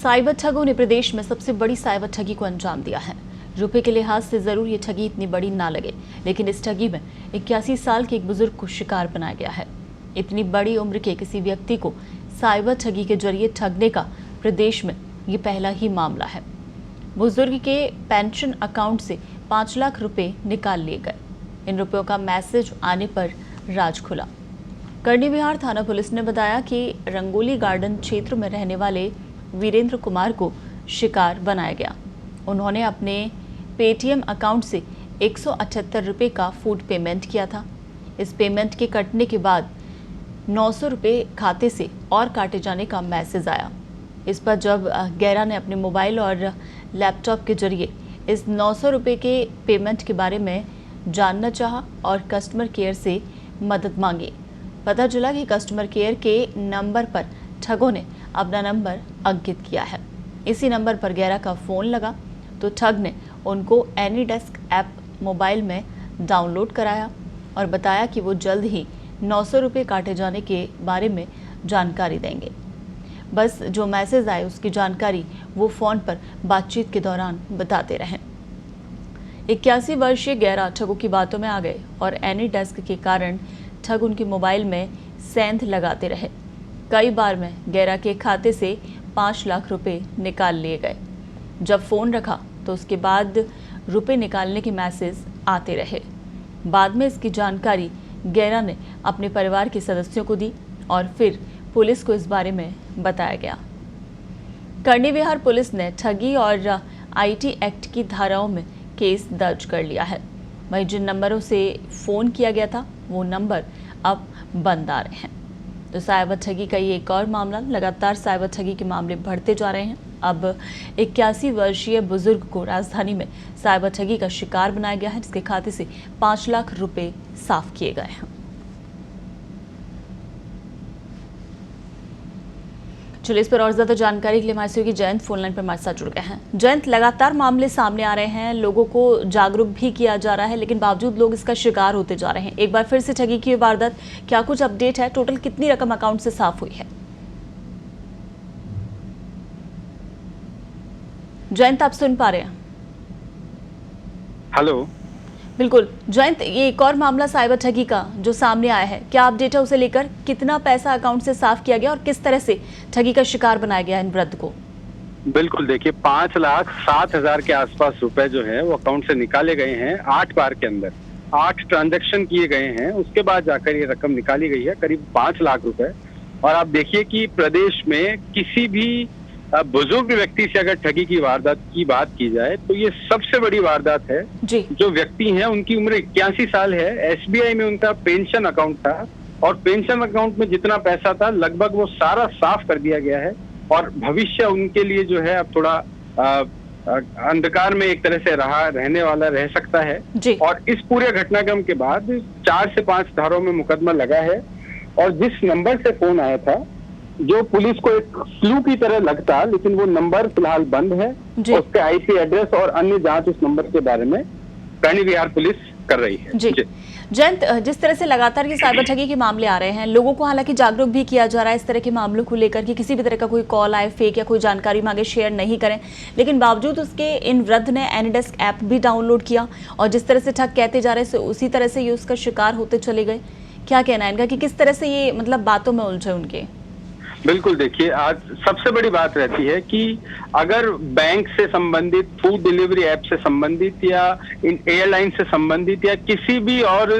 Cyber ठगों ने प्रदेश में सबसे बड़ी साइबर ठगी को अंजाम दिया है। रुपए के लिहाज से जरूर ये ठगी इतनी बड़ी ना लगे, लेकिन इस ठगी में 81 साल के एक बुजुर्ग को शिकार बनाया गया है। इतनी बड़ी उम्र के किसी व्यक्ति को साइबर ठगी के जरिए ठगने का प्रदेश में ये पहला ही मामला है। बुजुर्ग के पेंशन अकाउंट से 5 लाख रुपए निकाल लिए गए। इन रुपयों का मैसेज आने पर राज खुला। करनी विहार थाना पुलिस ने बताया कि रंगोली गार्डन क्षेत्र में रहने वाले वीरेंद्र कुमार को शिकार बनाया गया। उन्होंने अपने पेटीएम अकाउंट से 178 रुपये का फूड पेमेंट किया था। इस पेमेंट के कटने के बाद 900 रुपये खाते से और काटे जाने का मैसेज आया। इस पर जब गैरा ने अपने मोबाइल और लैपटॉप के जरिए इस 900 रुपये के पेमेंट के बारे में जानना चाहा और कस्टमर केयर से मदद मांगी। पता चला कि कस्टमर केयर के नंबर पर ठगों ने अपना नंबर अंकित किया है। इसी नंबर पर गैरा का फ़ोन लगा तो ठग ने उनको एनीडेस्क ऐप मोबाइल में डाउनलोड कराया और बताया कि वो जल्द ही 900 रुपये काटे जाने के बारे में जानकारी देंगे। बस जो मैसेज आए उसकी जानकारी वो फ़ोन पर बातचीत के दौरान बताते रहे। 81 वर्षीय गैरा ठगों की बातों में आ गए और एनीडेस्क के कारण ठग उनके मोबाइल में सेंध लगाते रहे। कई बार में गैरा के खाते से 5 लाख रुपए निकाल लिए गए। जब फ़ोन रखा तो उसके बाद रुपए निकालने के मैसेज आते रहे। बाद में इसकी जानकारी गैरा ने अपने परिवार के सदस्यों को दी और फिर पुलिस को इस बारे में बताया गया। करनी विहार पुलिस ने ठगी और आईटी एक्ट की धाराओं में केस दर्ज कर लिया है। वहीं जिन नंबरों से फ़ोन किया गया था वो नंबर अब बंद आ रहे हैं। तो साइबर ठगी का ये एक और मामला, लगातार साइबर ठगी के मामले बढ़ते जा रहे हैं। अब 81 वर्षीय बुजुर्ग को राजधानी में साइबर ठगी का शिकार बनाया गया है, जिसके खाते से 5 लाख रुपए साफ किए गए हैं। चलिए इस पर और ज्यादा जानकारी के लिए हमारे सहयोगी जयंत फोनलाइन पर हमारे साथ जुड़ गए हैं। जयंत, लगातार मामले सामने आ रहे हैं, लोगों को जागरूक भी किया जा रहा है, लेकिन बावजूद लोग इसका शिकार होते जा रहे हैं। एक बार फिर से ठगी की वारदात, क्या कुछ अपडेट है? टोटल कितनी रकम अकाउंट से साफ हुई है? जयंत, आप सुन पा रहे हैं? हेलो। बिल्कुल जयंत, ये एक और मामला साइबर ठगी का जो सामने आया है, क्या अपडेट है उसे लेकर? कितना पैसा अकाउंट से साफ किया गया और किस तरह से ठगी का शिकार बनाया गया इन वृद्ध को? बिल्कुल, देखिए 5,07,000 के आसपास रुपए जो है वो अकाउंट से निकाले गए हैं। 8 बार के अंदर 8 ट्रांजैक्शन किए गए हैं, उसके बाद जाकर ये रकम निकाली गई है, करीब 5 लाख रुपए। और आप देखिए कि प्रदेश में किसी भी बुजुर्ग व्यक्ति से अगर ठगी की वारदात की बात की जाए तो ये सबसे बड़ी वारदात है जी। जो व्यक्ति हैं उनकी उम्र 81 साल है। एसबीआई में उनका पेंशन अकाउंट था और पेंशन अकाउंट में जितना पैसा था लगभग वो सारा साफ कर दिया गया है और भविष्य उनके लिए जो है अब थोड़ा अंधकार में एक तरह से रहने वाला रह सकता है जी। और इस पूरे घटनाक्रम के बाद 4 से 5 धाराओं में मुकदमा लगा है और जिस नंबर से फोन आया था, जो पुलिस को एक क्लू की तरह लगता, लेकिन वो नंबर फिलहाल बंद है। उसके आईपी एड्रेस और अन्य जांच उस नंबर के बारे में करनी विहार पुलिस कर रही है जी। जयंत, जिस तरह से लगातार ये साइबर ठगी के मामले आ रहे हैं, लोगों को हालांकि जागरूक भी किया जा रहा है इस तरह के मामलों को लेकर कि किसी भी तरह का कोई कॉल आए फेक या कोई जानकारी मांगे शेयर नहीं करें, लेकिन बावजूद उसके इन वृद्ध ने एनीडेस्क ऐप भी डाउनलोड किया और जिस तरह से ठग कहते जा रहे हैं उसी तरह से ये उसका शिकार होते चले गए। क्या कहना है इनका कि किस तरह से ये मतलब बातों में उलझे उनके? बिल्कुल, देखिए आज सबसे बड़ी बात रहती है कि अगर बैंक से संबंधित, फूड डिलीवरी ऐप से संबंधित या एयरलाइन से संबंधित या किसी भी और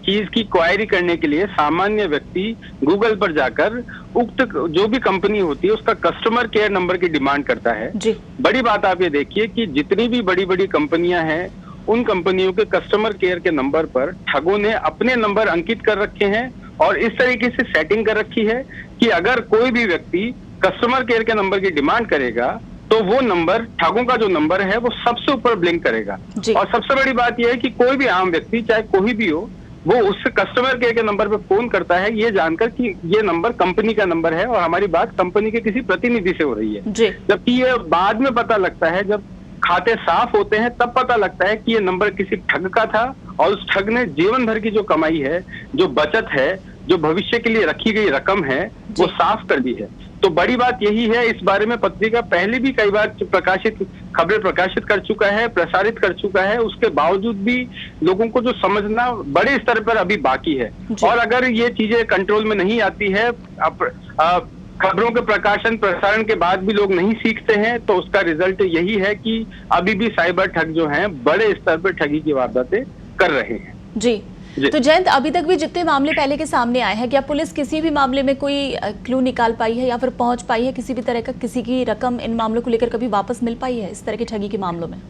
चीज की क्वायरी करने के लिए सामान्य व्यक्ति गूगल पर जाकर उक्त जो भी कंपनी होती है उसका कस्टमर केयर नंबर की डिमांड करता है जी। बड़ी बात आप ये देखिए कि जितनी भी बड़ी बड़ी कंपनियां हैं उन कंपनियों के कस्टमर केयर के नंबर पर ठगों ने अपने नंबर अंकित कर रखे हैं और इस तरीके से सेटिंग कर रखी है कि अगर कोई भी व्यक्ति कस्टमर केयर के नंबर की डिमांड करेगा तो वो नंबर, ठगों का जो नंबर है वो सबसे ऊपर ब्लिंक करेगा। और सबसे बड़ी बात यह है कि कोई भी आम व्यक्ति चाहे कोई भी हो, वो उस कस्टमर केयर के नंबर पे फोन करता है ये जानकर कि ये नंबर कंपनी का नंबर है और हमारी बात कंपनी के किसी प्रतिनिधि से हो रही है। जबकि ये बाद में पता लगता है, जब खाते साफ होते हैं तब पता लगता है कि ये नंबर किसी ठग का था और उस ठग ने जीवन भर की जो कमाई है, जो बचत है, जो भविष्य के लिए रखी गई रकम है वो साफ कर दी है। तो बड़ी बात यही है, इस बारे में पत्रिका पहले भी कई बार खबरें प्रकाशित कर चुका है, प्रसारित कर चुका है, उसके बावजूद भी लोगों को जो समझना बड़े स्तर पर अभी बाकी है। और अगर ये चीजें कंट्रोल में नहीं आती है, खबरों के प्रसारण के बाद भी लोग नहीं सीखते हैं, तो उसका रिजल्ट यही है कि अभी भी साइबर ठग जो हैं बड़े स्तर पर ठगी की वारदातें कर रहे हैं। जी। तो जयंत, अभी तक भी जितने मामले पहले के सामने आए हैं, क्या पुलिस किसी भी मामले में कोई क्लू निकाल पाई है या फिर पहुंच पाई है, किसी भी तरह का किसी की रकम इन मामलों को लेकर कभी वापस मिल पाई है इस तरह की ठगी के मामलों में?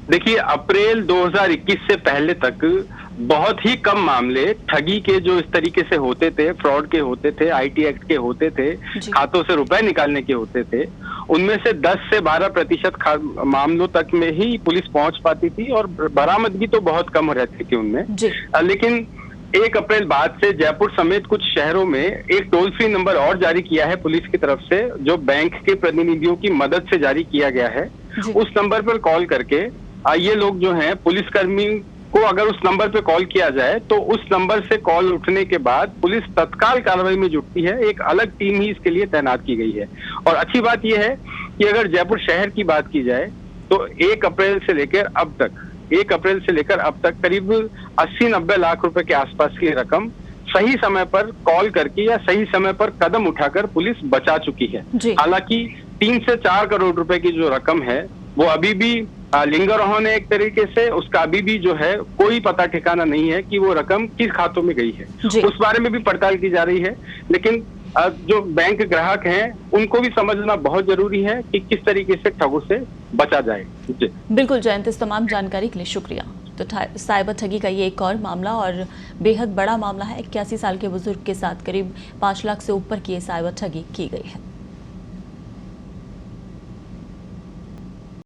देखिए, अप्रैल 2021 से पहले तक बहुत ही कम मामले ठगी के जो इस तरीके से होते थे, फ्रॉड के होते थे, आईटी एक्ट के होते थे, खातों से रुपए निकालने के होते थे। उनमें से 10 से 12% मामलों तक में ही पुलिस पहुंच पाती थी और बरामदगी तो बहुत कम रहती थी उनमें। लेकिन 1 अप्रैल बाद से जयपुर समेत कुछ शहरों में एक टोल फ्री नंबर और जारी किया है पुलिस की तरफ से, जो बैंक के प्रतिनिधियों की मदद से जारी किया गया है। उस नंबर पर कॉल करके ये लोग जो हैं, पुलिसकर्मी को अगर उस नंबर पे कॉल किया जाए तो उस नंबर से कॉल उठने के बाद पुलिस तत्काल कार्रवाई में जुटती है। एक अलग टीम ही इसके लिए तैनात की गई है। और अच्छी बात यह है कि अगर जयपुर शहर की बात की जाए तो 1 अप्रैल से लेकर अब तक करीब 80-90 लाख रुपए के आसपास की रकम सही समय पर कॉल करके या सही समय पर कदम उठाकर पुलिस बचा चुकी है। हालांकि 3 से 4 करोड़ रुपए की जो रकम है वो अभी भी लिंगरोहन है, एक तरीके से उसका अभी भी जो है कोई पता ठिकाना नहीं है कि वो रकम किस खातों में गई है। उस बारे में भी पड़ताल की जा रही है। लेकिन जो बैंक ग्राहक हैं उनको भी समझना बहुत जरूरी है कि किस तरीके से ठगों से बचा जाए। जी बिल्कुल जयंत, इस तमाम जानकारी के लिए शुक्रिया। तो साइबर ठगी का ये एक और मामला और बेहद बड़ा मामला है। 81 साल के बुजुर्ग के साथ करीब 5 लाख से ऊपर की साइबर ठगी की गई है।